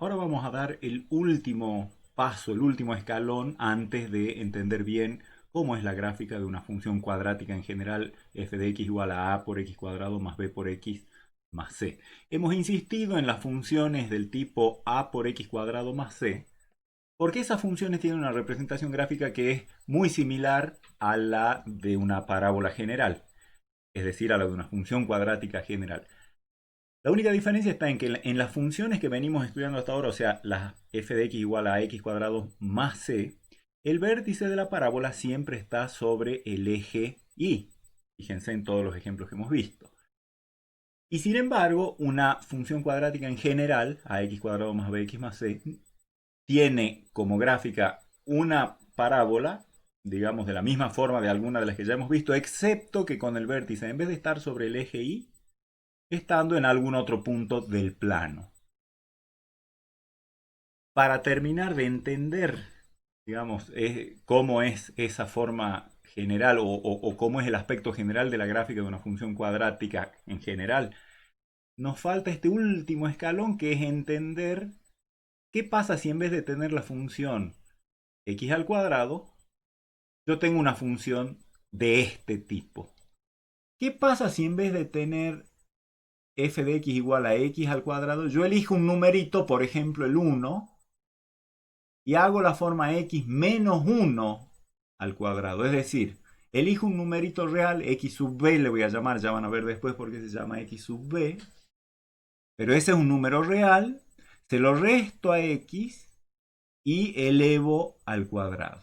Ahora vamos a dar el último paso, el último escalón antes de entender bien cómo es la gráfica de una función cuadrática en general, f de x igual a por x cuadrado más b por x más c. Hemos insistido en las funciones del tipo a por x cuadrado más c, porque esas funciones tienen una representación gráfica que es muy similar a la de una parábola general, es decir, a la de una función cuadrática general. La única diferencia está en que en las funciones que venimos estudiando hasta ahora, o sea, la f de x igual a x cuadrado más c, el vértice de la parábola siempre está sobre el eje y. Fíjense en todos los ejemplos que hemos visto. Y sin embargo, una función cuadrática en general, ax cuadrado más bx más c, tiene como gráfica una parábola, digamos de la misma forma de alguna de las que ya hemos visto, excepto que con el vértice, en vez de estar sobre el eje y, estando en algún otro punto del plano. Para terminar de entender, digamos, cómo es esa forma general o cómo es el aspecto general de la gráfica de una función cuadrática en general, nos falta este último escalón que es entender qué pasa si en vez de tener la función x al cuadrado, yo tengo una función de este tipo. ¿Qué pasa si en vez de tener f de x igual a x al cuadrado, yo elijo un numerito, por ejemplo el 1, y hago la forma x menos 1 al cuadrado? Es decir, elijo un numerito real, x sub b le voy a llamar, ya van a ver después por qué se llama x sub b, pero ese es un número real, se lo resto a x y elevo al cuadrado.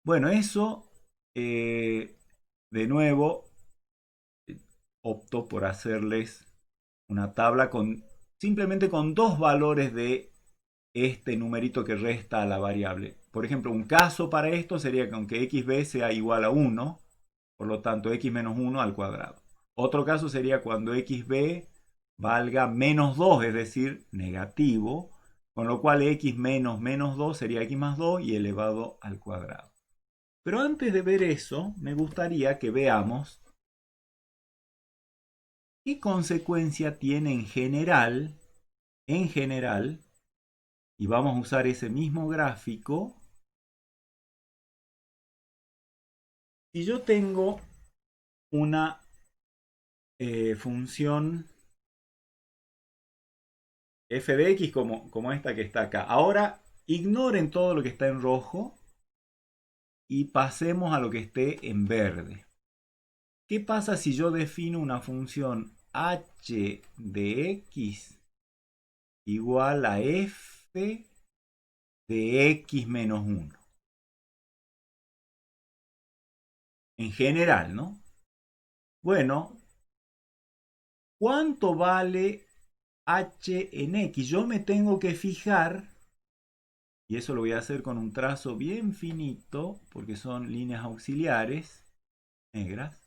Bueno, eso, de nuevo, opto por hacerles una tabla simplemente con dos valores de este numerito que resta a la variable. Por ejemplo, un caso para esto sería que aunque xb sea igual a 1, por lo tanto x menos 1 al cuadrado. Otro caso sería cuando xb valga menos 2, es decir, negativo, con lo cual x menos menos 2 sería x más 2 y elevado al cuadrado. Pero antes de ver eso, me gustaría que veamos qué consecuencia tiene en general, y vamos a usar ese mismo gráfico. Si yo tengo una función f de x como esta que está acá. Ahora ignoren todo lo que está en rojo y pasemos a lo que esté en verde. ¿Qué pasa si yo defino una función h de x igual a f de x menos 1? En general, ¿no? Bueno, ¿cuánto vale h en x? Yo me tengo que fijar, y eso lo voy a hacer con un trazo bien finito, porque son líneas auxiliares negras.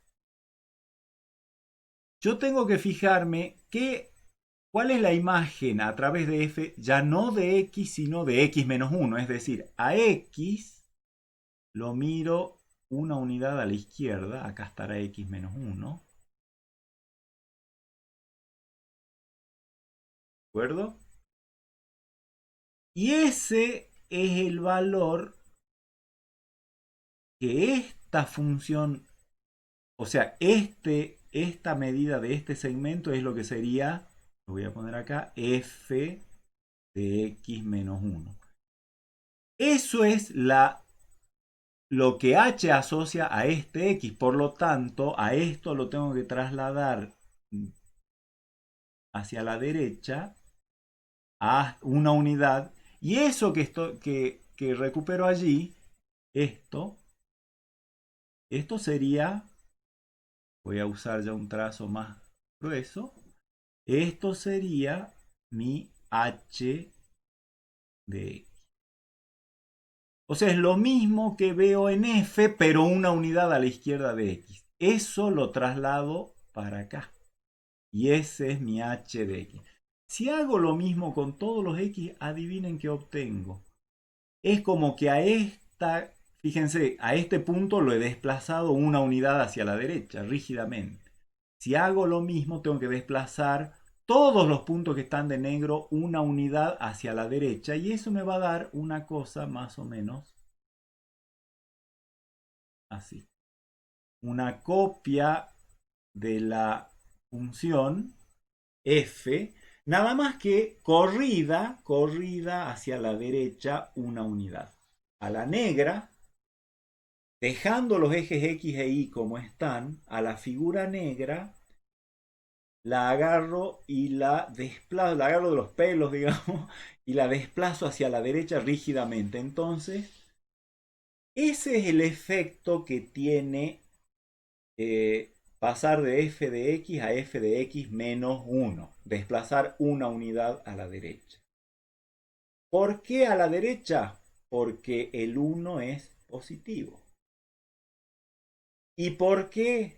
Yo tengo que fijarme cuál es la imagen a través de f, ya no de x, sino de x menos 1. Es decir, a x lo miro una unidad a la izquierda, acá estará x menos 1. ¿De acuerdo? Y ese es el valor que esta función, o sea, esta medida de este segmento es lo que sería, lo voy a poner acá, f de x menos 1. Eso es lo que h asocia a este x. Por lo tanto, a esto lo tengo que trasladar hacia la derecha a una unidad. Y eso que recupero allí, esto sería, voy a usar ya un trazo más grueso, esto sería mi h de x. O sea, es lo mismo que veo en f, pero una unidad a la izquierda de x. Eso lo traslado para acá. Y ese es mi h de x. Si hago lo mismo con todos los x, adivinen qué obtengo. Es como que fíjense, a este punto lo he desplazado una unidad hacia la derecha, rígidamente. Si hago lo mismo, tengo que desplazar todos los puntos que están de negro una unidad hacia la derecha y eso me va a dar una cosa más o menos así. Una copia de la función f, nada más que corrida hacia la derecha una unidad. A la negra, dejando los ejes x e y como están, a la figura negra la agarro y la desplazo, la agarro de los pelos, digamos, y la desplazo hacia la derecha rígidamente. Entonces, ese es el efecto que tiene pasar de f de x a f de x menos 1, desplazar una unidad a la derecha. ¿Por qué a la derecha? Porque el 1 es positivo. ¿Y por qué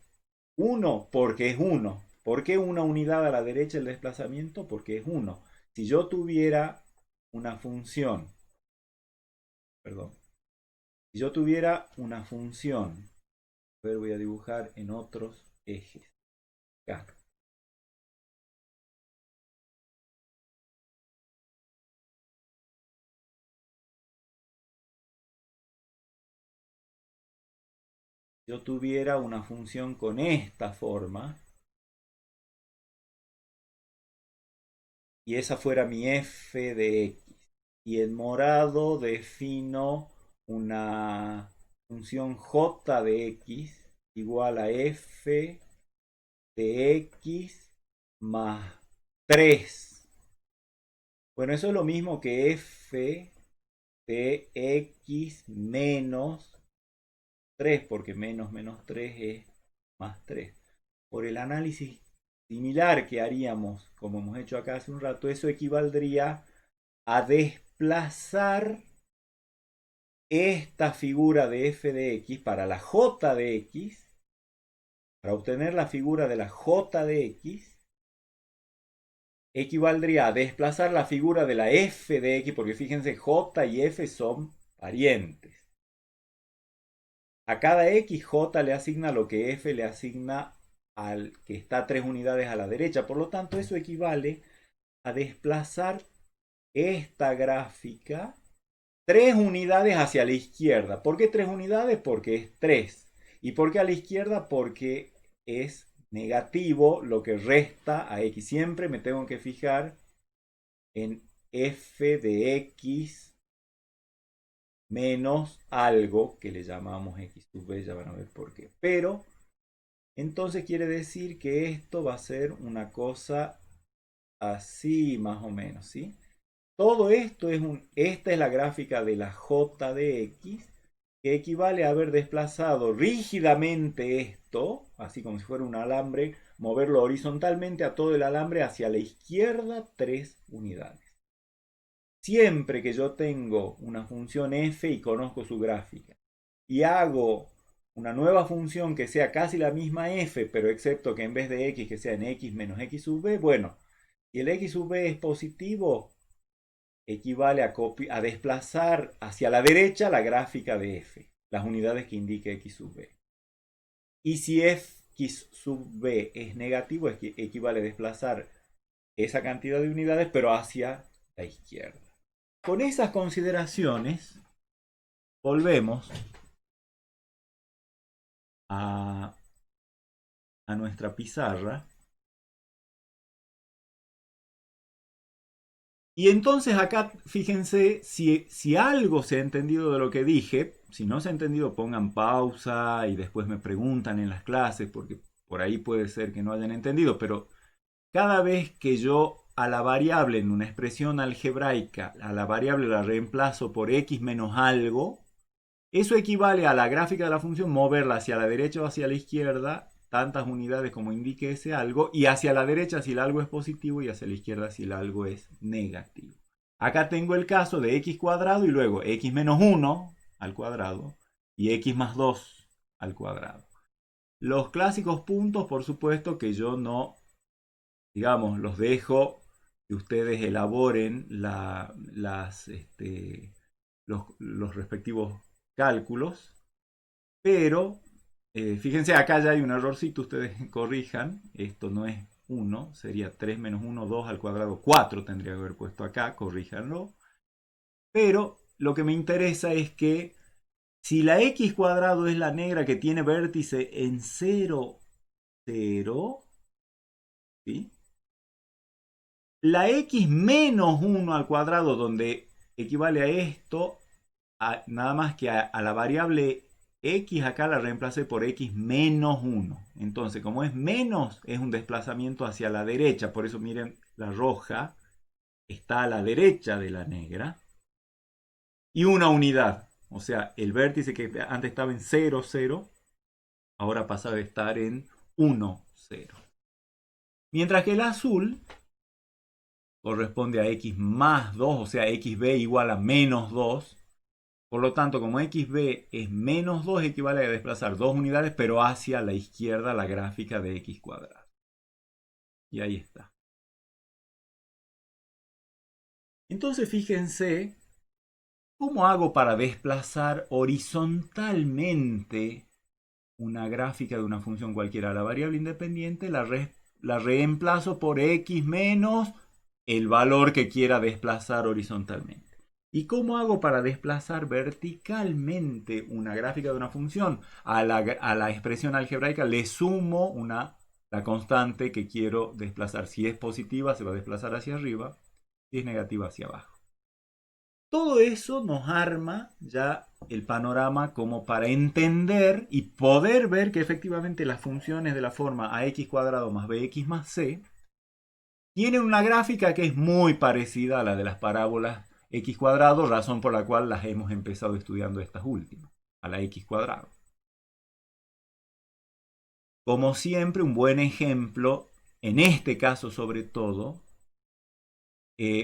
1? Porque es 1. ¿Por qué una unidad a la derecha el desplazamiento? Porque es 1. Si yo tuviera una función, perdón, si yo tuviera una función, a ver, voy a dibujar en otros ejes. Acá. Yo tuviera una función con esta forma, y esa fuera mi f de x. Y en morado defino una función j de x igual a f de x más 3. Bueno, eso es lo mismo que f de x menos 3, porque menos 3 es más 3. Por el análisis similar que haríamos, como hemos hecho acá hace un rato, eso equivaldría a desplazar esta figura de f de x para la j de x, para obtener la figura de la j de x, equivaldría a desplazar la figura de la f de x, porque fíjense, j y f son parientes. A cada x, j le asigna lo que f le asigna al que está 3 unidades a la derecha. Por lo tanto, eso equivale a desplazar esta gráfica 3 unidades hacia la izquierda. ¿Por qué 3 unidades? Porque es 3. ¿Y por qué a la izquierda? Porque es negativo lo que resta a x. Siempre me tengo que fijar en f de x menos algo que le llamamos x sub b, ya van a ver por qué. Pero entonces quiere decir que esto va a ser una cosa así más o menos, ¿sí? Todo esto esta es la gráfica de la j de x, que equivale a haber desplazado rígidamente esto, así como si fuera un alambre, moverlo horizontalmente a todo el alambre hacia la izquierda 3 unidades. Siempre que yo tengo una función f y conozco su gráfica y hago una nueva función que sea casi la misma f, pero excepto que en vez de x que sea en x menos x sub b, bueno, si el x sub b es positivo, equivale a desplazar hacia la derecha la gráfica de f, las unidades que indique x sub b. Y si x sub b es negativo, equivale a desplazar esa cantidad de unidades, pero hacia la izquierda. Con esas consideraciones, volvemos a nuestra pizarra. Y entonces acá, fíjense, si algo se ha entendido de lo que dije, si no se ha entendido, pongan pausa y después me preguntan en las clases, porque por ahí puede ser que no hayan entendido, pero cada vez que yo a la variable en una expresión algebraica, a la variable la reemplazo por x menos algo, eso equivale a la gráfica de la función moverla hacia la derecha o hacia la izquierda, tantas unidades como indique ese algo, y hacia la derecha si el algo es positivo y hacia la izquierda si el algo es negativo. Acá tengo el caso de x cuadrado y luego x menos 1 al cuadrado y x más 2 al cuadrado. Los clásicos puntos, por supuesto que yo no, digamos, los dejo que ustedes elaboren los respectivos cálculos, pero fíjense, acá ya hay un errorcito, ustedes corrijan, esto no es 1, sería 3 menos 1, 2 al cuadrado, 4 tendría que haber puesto acá, corríjanlo. Pero lo que me interesa es que si la x cuadrado es la negra que tiene vértice en 0, 0, ¿sí? La x menos 1 al cuadrado, donde equivale a esto, nada más que a la variable x acá la reemplacé por x menos 1. Entonces, como es menos, es un desplazamiento hacia la derecha. Por eso miren, la roja está a la derecha de la negra. Y una unidad. O sea, el vértice que antes estaba en 0, 0, ahora pasa a estar en 1, 0. Mientras que el azul corresponde a x más 2, o sea, xb igual a menos 2. Por lo tanto, como xb es menos 2, equivale a desplazar 2 unidades, pero hacia la izquierda la gráfica de x cuadrado. Y ahí está. Entonces, fíjense, ¿cómo hago para desplazar horizontalmente una gráfica de una función cualquiera? La variable independiente la reemplazo por x menos el valor que quiera desplazar horizontalmente. ¿Y cómo hago para desplazar verticalmente una gráfica de una función? A la expresión algebraica le sumo la constante que quiero desplazar. Si es positiva, se va a desplazar hacia arriba. Si es negativa, hacia abajo. Todo eso nos arma ya el panorama como para entender y poder ver que efectivamente las funciones de la forma ax cuadrado más bx más c tienen una gráfica que es muy parecida a la de las parábolas x cuadrado, razón por la cual las hemos empezado estudiando estas últimas, a la x cuadrado. Como siempre, un buen ejemplo, en este caso sobre todo,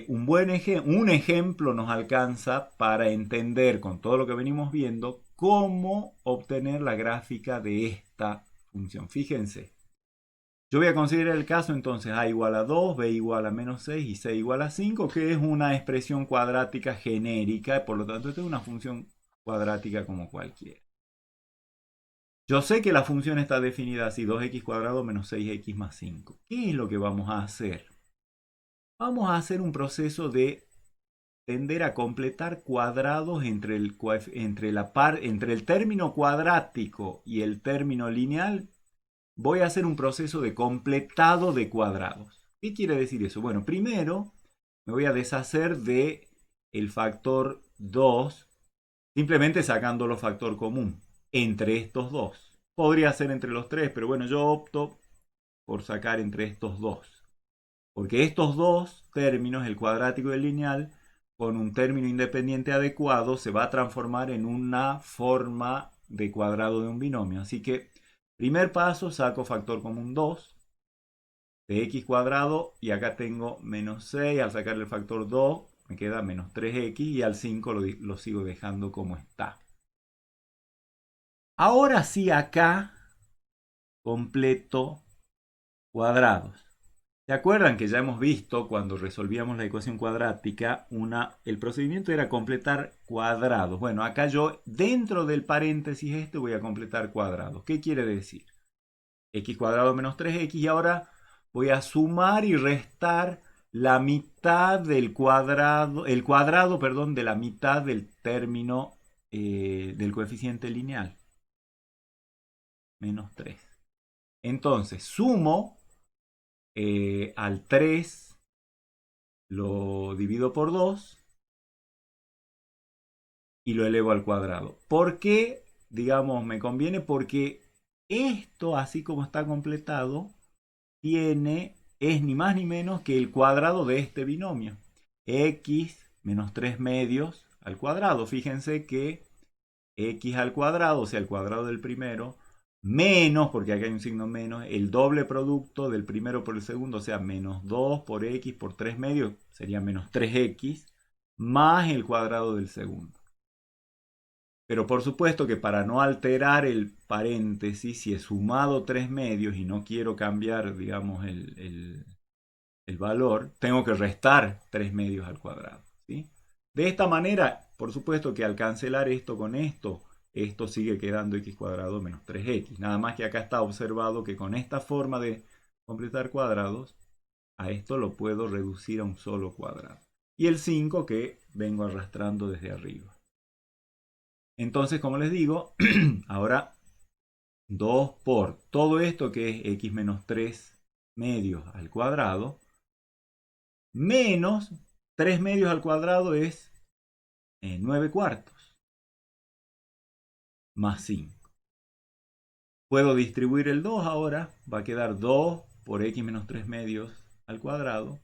un ejemplo nos alcanza para entender con todo lo que venimos viendo cómo obtener la gráfica de esta función. Fíjense, yo voy a considerar el caso entonces a igual a 2, b igual a menos 6 y c igual a 5, que es una expresión cuadrática genérica, por lo tanto esta es una función cuadrática como cualquiera. Yo sé que la función está definida así, 2x cuadrado menos 6x más 5. ¿Qué es lo que vamos a hacer? Vamos a hacer un proceso de tender a completar cuadrados entre el término cuadrático y el término lineal. Voy a hacer un proceso de completado de cuadrados. ¿Qué quiere decir eso? Bueno, primero me voy a deshacer de el factor 2, simplemente sacándolo factor común entre estos dos. Podría ser entre los tres, pero bueno, yo opto por sacar entre estos dos. Porque estos dos términos, el cuadrático y el lineal, con un término independiente adecuado, se va a transformar en una forma de cuadrado de un binomio. Así que, primer paso, saco factor común 2 de x cuadrado y acá tengo menos 6. Al sacarle el factor 2 me queda menos 3x y al 5 lo sigo dejando como está. Ahora sí acá completo cuadrados. ¿Se acuerdan que ya hemos visto cuando resolvíamos la ecuación cuadrática, el procedimiento era completar cuadrados? Bueno, acá yo dentro del paréntesis este voy a completar cuadrados. ¿Qué quiere decir? X cuadrado menos 3x y ahora voy a sumar y restar la mitad del cuadrado, el cuadrado, perdón, de la mitad del término del coeficiente lineal. Menos 3. Entonces, sumo al 3 lo divido por 2 y lo elevo al cuadrado. ¿Por qué? Digamos, me conviene porque esto, así como está completado, es ni más ni menos que el cuadrado de este binomio. X menos 3 medios al cuadrado. Fíjense que x al cuadrado, o sea, el cuadrado del primero, menos, porque aquí hay un signo menos, el doble producto del primero por el segundo, o sea, menos 2 por x por 3 medios, sería menos 3x, más el cuadrado del segundo. Pero por supuesto que para no alterar el paréntesis, si he sumado 3 medios y no quiero cambiar, digamos, el valor, tengo que restar 3 medios al cuadrado, ¿sí? De esta manera, por supuesto que al cancelar esto con esto sigue quedando x cuadrado menos 3x. Nada más que acá está observado que con esta forma de completar cuadrados, a esto lo puedo reducir a un solo cuadrado. Y el 5 que vengo arrastrando desde arriba. Entonces, como les digo, ahora 2 por todo esto que es x menos 3 medios al cuadrado, menos 3 medios al cuadrado es 9 cuartos, más 5. Puedo distribuir el 2 ahora, va a quedar 2 por x menos 3 medios al cuadrado,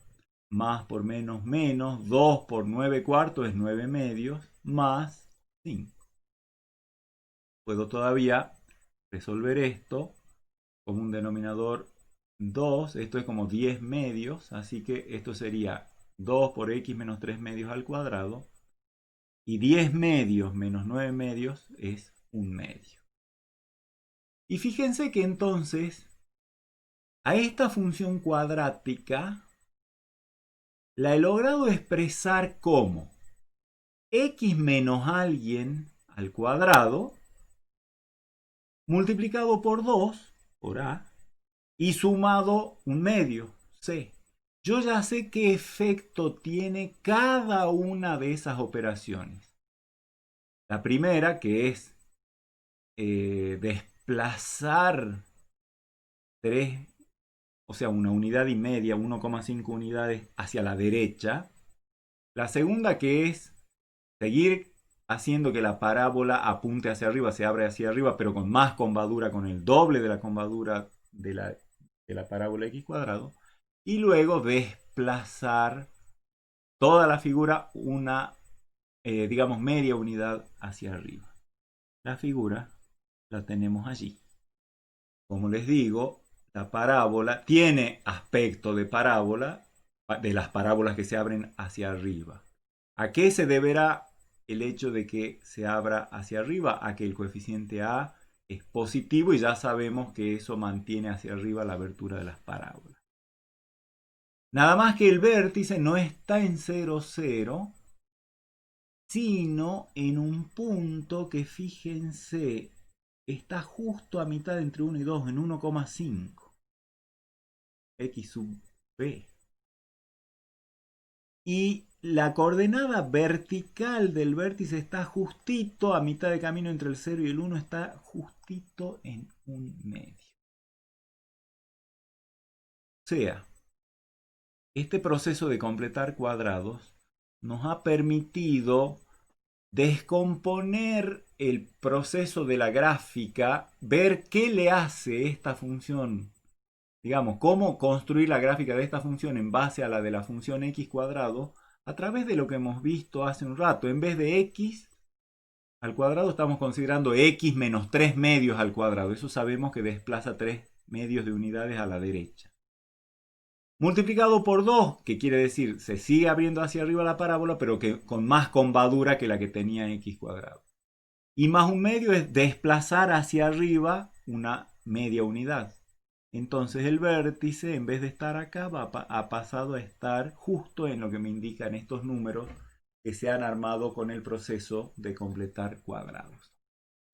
más por menos menos, 2 por 9 cuartos es 9 medios, más 5. Puedo todavía resolver esto como un denominador 2, esto es como 10 medios, así que esto sería 2 por x menos 3 medios al cuadrado, y 10 medios menos 9 medios es 1 medio. Y fíjense que entonces a esta función cuadrática la he logrado expresar como x menos alguien al cuadrado multiplicado por 2, por a, y sumado 1 medio, c. Yo ya sé qué efecto tiene cada una de esas operaciones. La primera, que es desplazar 3, o sea, una unidad y media, 1,5 unidades hacia la derecha. La segunda, que es seguir haciendo que la parábola apunte hacia arriba, se abre hacia arriba, pero con más combadura, con el doble de la combadura de la parábola x cuadrado. Y luego desplazar toda la figura una, digamos, media unidad hacia arriba. La figura la tenemos allí. Como les digo, la parábola tiene aspecto de parábola, de las parábolas que se abren hacia arriba. ¿A qué se deberá el hecho de que se abra hacia arriba? A que el coeficiente a es positivo y ya sabemos que eso mantiene hacia arriba la abertura de las parábolas. Nada más que el vértice no está en 0, 0, sino en un punto que, fíjense, está justo a mitad entre 1 y 2, en 1,5. X sub b. Y la coordenada vertical del vértice está justito a mitad de camino entre el 0 y el 1, está justito en 1 medio. O sea, este proceso de completar cuadrados nos ha permitido descomponer el proceso de la gráfica, ver qué le hace esta función, digamos, cómo construir la gráfica de esta función en base a la de la función x cuadrado, a través de lo que hemos visto hace un rato. En vez de x al cuadrado estamos considerando x menos 3 medios al cuadrado. Eso sabemos que desplaza 3 medios de unidades a la derecha. Multiplicado por 2, que quiere decir se sigue abriendo hacia arriba la parábola, pero que con más combadura que la que tenía x cuadrado. Y más 1 medio es desplazar hacia arriba una media unidad. Entonces el vértice, en vez de estar acá, ha pasado a estar justo en lo que me indican estos números que se han armado con el proceso de completar cuadrados.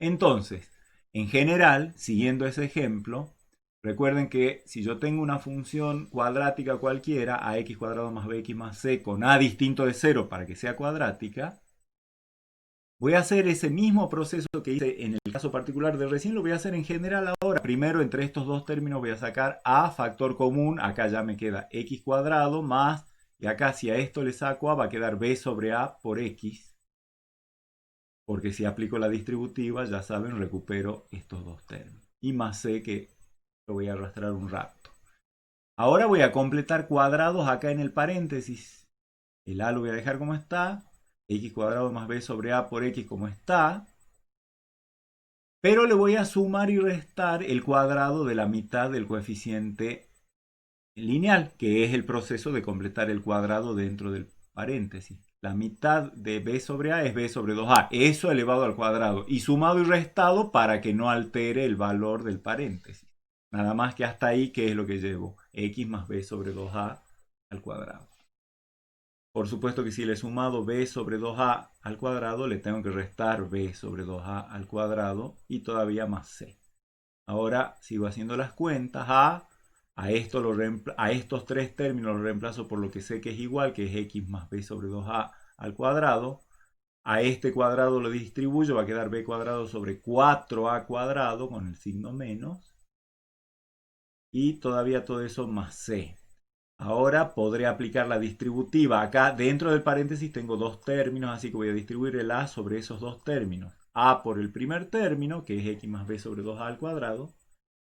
Entonces, en general, siguiendo ese ejemplo, recuerden que si yo tengo una función cuadrática cualquiera, ax cuadrado más bx más c, con a distinto de 0 para que sea cuadrática, voy a hacer ese mismo proceso que hice en el caso particular de recién, lo voy a hacer en general ahora. Primero, entre estos dos términos voy a sacar a factor común. Acá ya me queda x cuadrado más, y acá si a esto le saco a, va a quedar b sobre a por x. Porque si aplico la distributiva, ya saben, recupero estos dos términos. Y más c, que lo voy a arrastrar un rato. Ahora voy a completar cuadrados acá en el paréntesis. El a lo voy a dejar como está. X cuadrado más b sobre a por x como está. Pero le voy a sumar y restar el cuadrado de la mitad del coeficiente lineal, que es el proceso de completar el cuadrado dentro del paréntesis. La mitad de b sobre a es b sobre 2a. Eso elevado al cuadrado. Y sumado y restado para que no altere el valor del paréntesis. Nada más que hasta ahí, ¿qué es lo que llevo? X más b sobre 2a al cuadrado. Por supuesto que si le he sumado b sobre 2a al cuadrado, le tengo que restar b sobre 2a al cuadrado y todavía más c. Ahora sigo haciendo las cuentas. A A estos tres términos los reemplazo por lo que sé que es igual, que es x más b sobre 2a al cuadrado. A este cuadrado lo distribuyo, va a quedar b cuadrado sobre 4a cuadrado con el signo menos. Y todavía todo eso más c. Ahora podré aplicar la distributiva. Acá dentro del paréntesis tengo dos términos, así que voy a distribuir el a sobre esos dos términos. A por el primer término, que es x más b sobre 2a al cuadrado,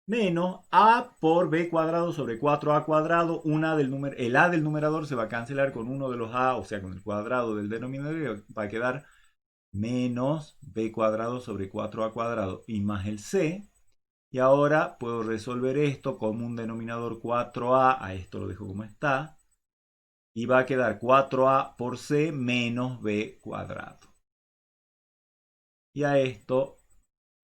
menos a por b cuadrado sobre 4a cuadrado. El a del numerador se va a cancelar con uno de los a, o sea, con el cuadrado del denominador, va a quedar menos b cuadrado sobre 4a cuadrado y más el c. Y ahora puedo resolver esto como un denominador 4a, a esto lo dejo como está, y va a quedar 4a por c menos b cuadrado. Y a esto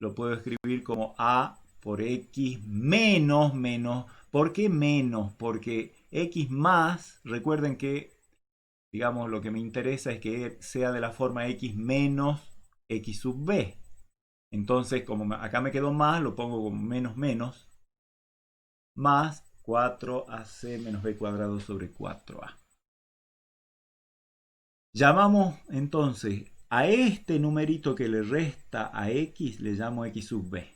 lo puedo escribir como a por x menos menos. ¿Por qué menos? Porque x más, recuerden que, digamos, lo que me interesa es que sea de la forma x menos x sub b. Entonces, como acá me quedó más, lo pongo como menos menos, más 4ac menos b cuadrado sobre 4a. Llamamos entonces a este numerito que le resta a x, le llamo x sub b.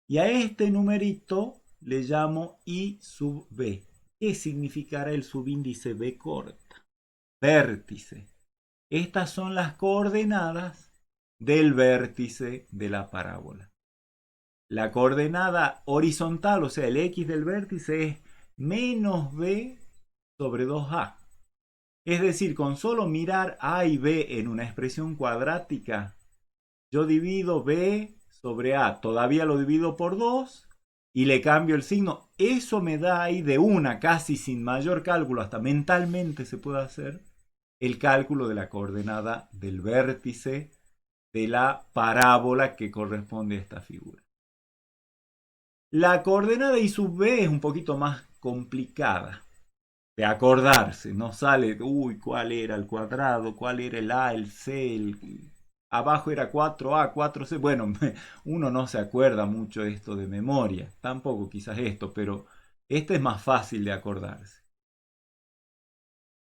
Y a este numerito le llamo y sub b. ¿Qué significará el subíndice b corta? Vértice. Estas son las coordenadas del vértice de la parábola. La coordenada horizontal, o sea, el x del vértice es menos b sobre 2a. Es decir, con solo mirar a y b en una expresión cuadrática, yo divido b sobre a, todavía lo divido por 2 y le cambio el signo. Eso me da ahí de una, casi sin mayor cálculo, hasta mentalmente se puede hacer el cálculo de la coordenada del vértice de la parábola que corresponde a esta figura. La coordenada y sub b es un poquito más complicada de acordarse. No sale, uy, cuál era el cuadrado, cuál era el a, el c, abajo era 4a, 4c. Bueno, uno no se acuerda mucho de esto de memoria. Tampoco quizás esto, pero este es más fácil de acordarse.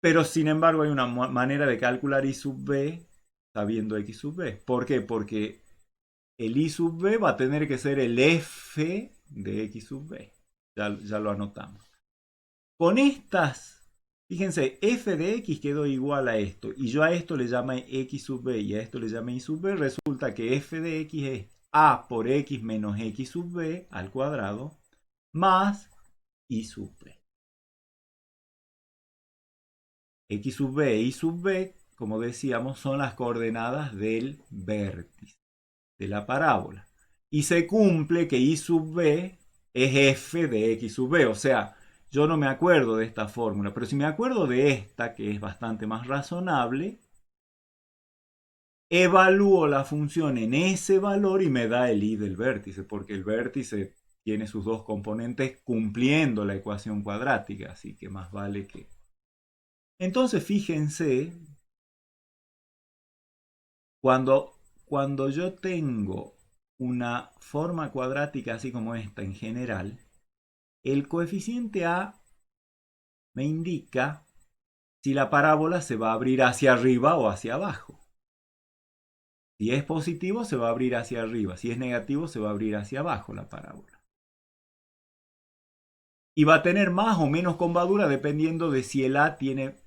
Pero sin embargo hay una manera de calcular y sub b sabiendo x sub b. ¿Por qué? Porque el y sub b va a tener que ser el f de x sub b. Ya lo anotamos. Con estas, fíjense, f de x quedó igual a esto. Y yo a esto le llamé x sub b y a esto le llamé y sub b. Resulta que f de x es a por x menos x sub b al cuadrado más y sub b. X sub b e y sub b, como decíamos, son las coordenadas del vértice de la parábola. Y se cumple que y sub b es f de x sub b. O sea, yo no me acuerdo de esta fórmula, pero si me acuerdo de esta, que es bastante más razonable, evalúo la función en ese valor y me da el y del vértice, porque el vértice tiene sus dos componentes cumpliendo la ecuación cuadrática, así que más vale que... Entonces, fíjense, cuando yo tengo una forma cuadrática así como esta en general, el coeficiente a me indica si la parábola se va a abrir hacia arriba o hacia abajo. Si es positivo se va a abrir hacia arriba, si es negativo se va a abrir hacia abajo la parábola. Y va a tener más o menos combadura dependiendo de si el a tiene,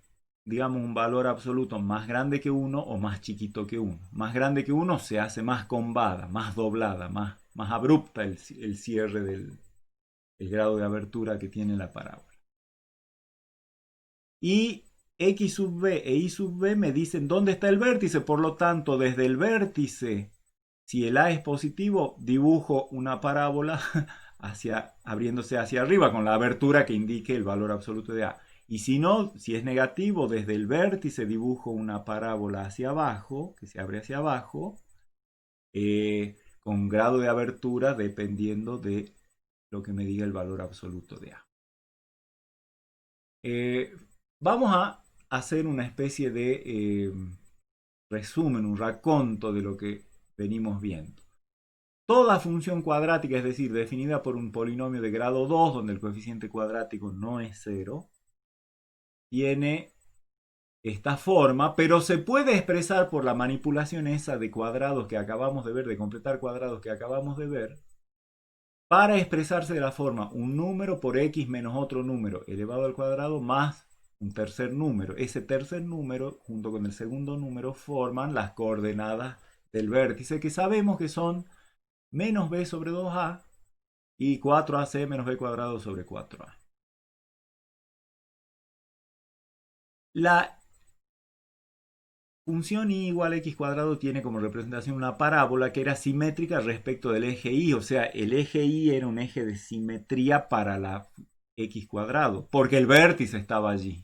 digamos, un valor absoluto más grande que 1 o más chiquito que 1. Más grande que 1 se hace más combada, más doblada, más abrupta el cierre del grado de abertura que tiene la parábola. Y x sub b e y sub b me dicen dónde está el vértice. Por lo tanto, desde el vértice, si el a es positivo, dibujo una parábola abriéndose hacia arriba con la abertura que indique el valor absoluto de a. Y si no, si es negativo, desde el vértice dibujo una parábola hacia abajo, que se abre hacia abajo, con grado de abertura dependiendo de lo que me diga el valor absoluto de a. Vamos a hacer una especie de resumen, un raconto de lo que venimos viendo. Toda función cuadrática, es decir, definida por un polinomio de grado 2, donde el coeficiente cuadrático no es 0, tiene esta forma, pero se puede expresar por la manipulación esa de cuadrados que acabamos de ver, de completar cuadrados que acabamos de ver, para expresarse de la forma un número por x menos otro número elevado al cuadrado más un tercer número. Ese tercer número, junto con el segundo número, forman las coordenadas del vértice, que sabemos que son menos b sobre 2a y 4ac menos b cuadrado sobre 4a. La función y igual a x cuadrado tiene como representación una parábola que era simétrica respecto del eje y, o sea, el eje y era un eje de simetría para la x cuadrado, porque el vértice estaba allí.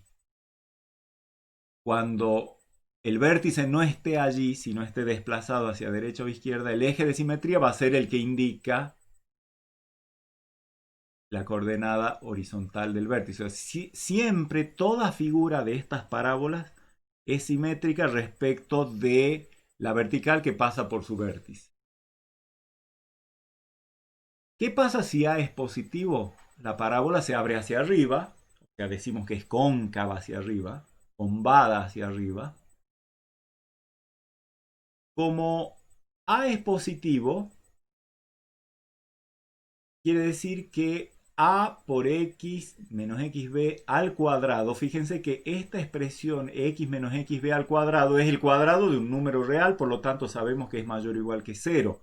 Cuando el vértice no esté allí, sino esté desplazado hacia derecha o izquierda, el eje de simetría va a ser el que indica la coordenada horizontal del vértice. O sea, siempre toda figura de estas parábolas es simétrica respecto de la vertical que pasa por su vértice. ¿Qué pasa si A es positivo? La parábola se abre hacia arriba, o sea, decimos que es cóncava hacia arriba, combada hacia arriba. Como A es positivo, quiere decir que a por x menos xb al cuadrado, fíjense que esta expresión x menos xb al cuadrado es el cuadrado de un número real, por lo tanto sabemos que es mayor o igual que 0.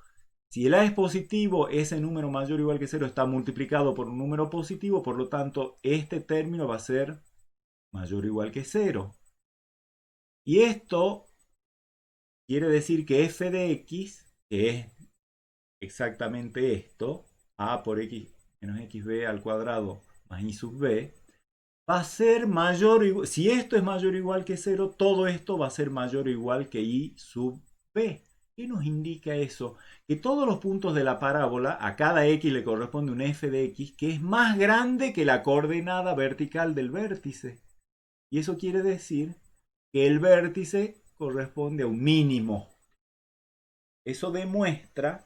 Si el a es positivo, ese número mayor o igual que 0 está multiplicado por un número positivo, por lo tanto este término va a ser mayor o igual que 0. Y esto quiere decir que f de x, que es exactamente esto, a por x menos xb al cuadrado más y sub b, va a ser mayor o igual, si esto es mayor o igual que 0, todo esto va a ser mayor o igual que y sub b. ¿Qué nos indica eso? Que todos los puntos de la parábola, a cada x le corresponde un f de x que es más grande que la coordenada vertical del vértice. Y eso quiere decir que el vértice corresponde a un mínimo. Eso demuestra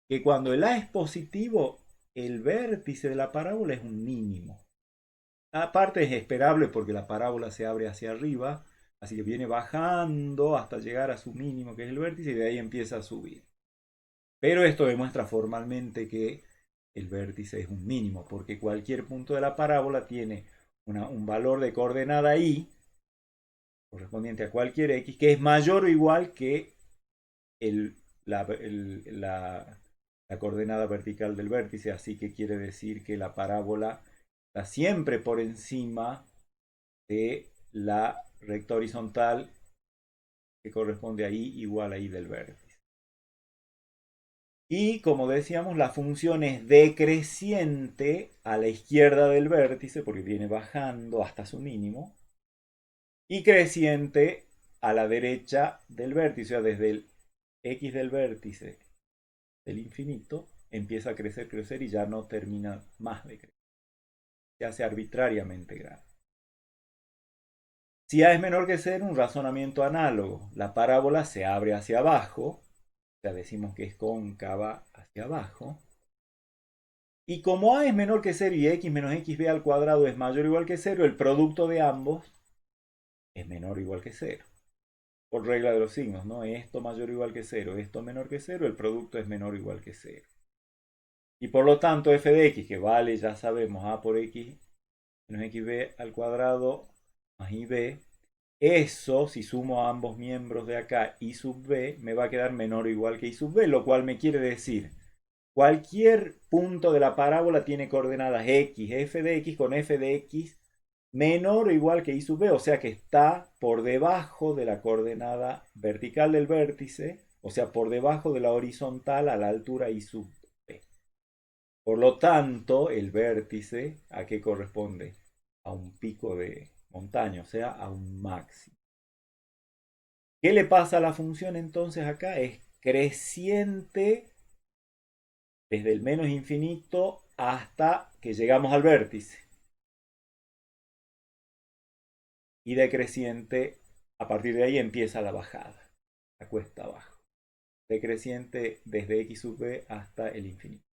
que cuando el a es positivo, el vértice de la parábola es un mínimo. Aparte es esperable porque la parábola se abre hacia arriba, así que viene bajando hasta llegar a su mínimo, que es el vértice, y de ahí empieza a subir. Pero esto demuestra formalmente que el vértice es un mínimo, porque cualquier punto de la parábola tiene un valor de coordenada y correspondiente a cualquier x, que es mayor o igual que el, la, la coordenada vertical del vértice, así que quiere decir que la parábola está siempre por encima de la recta horizontal que corresponde a y igual a y del vértice. Y como decíamos, la función es decreciente a la izquierda del vértice, porque viene bajando hasta su mínimo, y creciente a la derecha del vértice, o sea, desde el x del vértice del infinito, empieza a crecer, crecer y ya no termina más de crecer. Se hace arbitrariamente grande. Si a es menor que 0, un razonamiento análogo. La parábola se abre hacia abajo, o sea, decimos que es cóncava hacia abajo. Y como a es menor que 0 y x menos xb al cuadrado es mayor o igual que 0, el producto de ambos es menor o igual que 0. Por regla de los signos, ¿no? Esto mayor o igual que 0, esto menor que 0, el producto es menor o igual que 0. Y por lo tanto f de x, que vale, ya sabemos, a por x menos xb al cuadrado más ib, eso, si sumo a ambos miembros de acá, y sub b, me va a quedar menor o igual que y sub b, lo cual me quiere decir, cualquier punto de la parábola tiene coordenadas x, f de x con f de x menor o igual que y sub b, o sea que está por debajo de la coordenada vertical del vértice, o sea, por debajo de la horizontal a la altura y sub b. Por lo tanto, el vértice, ¿a qué corresponde? A un pico de montaña, o sea, a un máximo. ¿Qué le pasa a la función entonces acá? Es creciente desde el menos infinito hasta que llegamos al vértice. Y decreciente, a partir de ahí empieza la bajada, la cuesta abajo. decreciente desde x sub b hasta el infinito.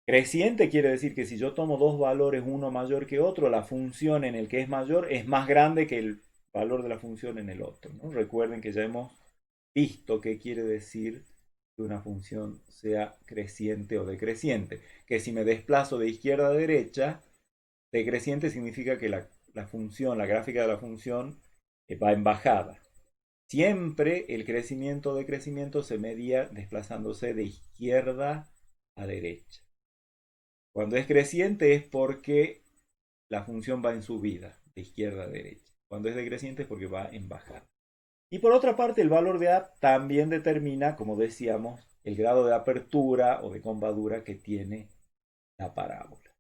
Creciente quiere decir que si yo tomo dos valores, uno mayor que otro, la función en el que es mayor es más grande que el valor de la función en el otro, ¿no? Recuerden que ya hemos visto qué quiere decir que una función sea creciente o decreciente. Que si me desplazo de izquierda a derecha, decreciente significa que la función, la gráfica de la función va en bajada. Siempre el crecimiento o decrecimiento se medía desplazándose de izquierda a derecha. Cuando es creciente es porque la función va en subida, de izquierda a derecha. Cuando es decreciente es porque va en bajada. Y por otra parte, el valor de A también determina, como decíamos, el grado de apertura o de convadura que tiene la parábola.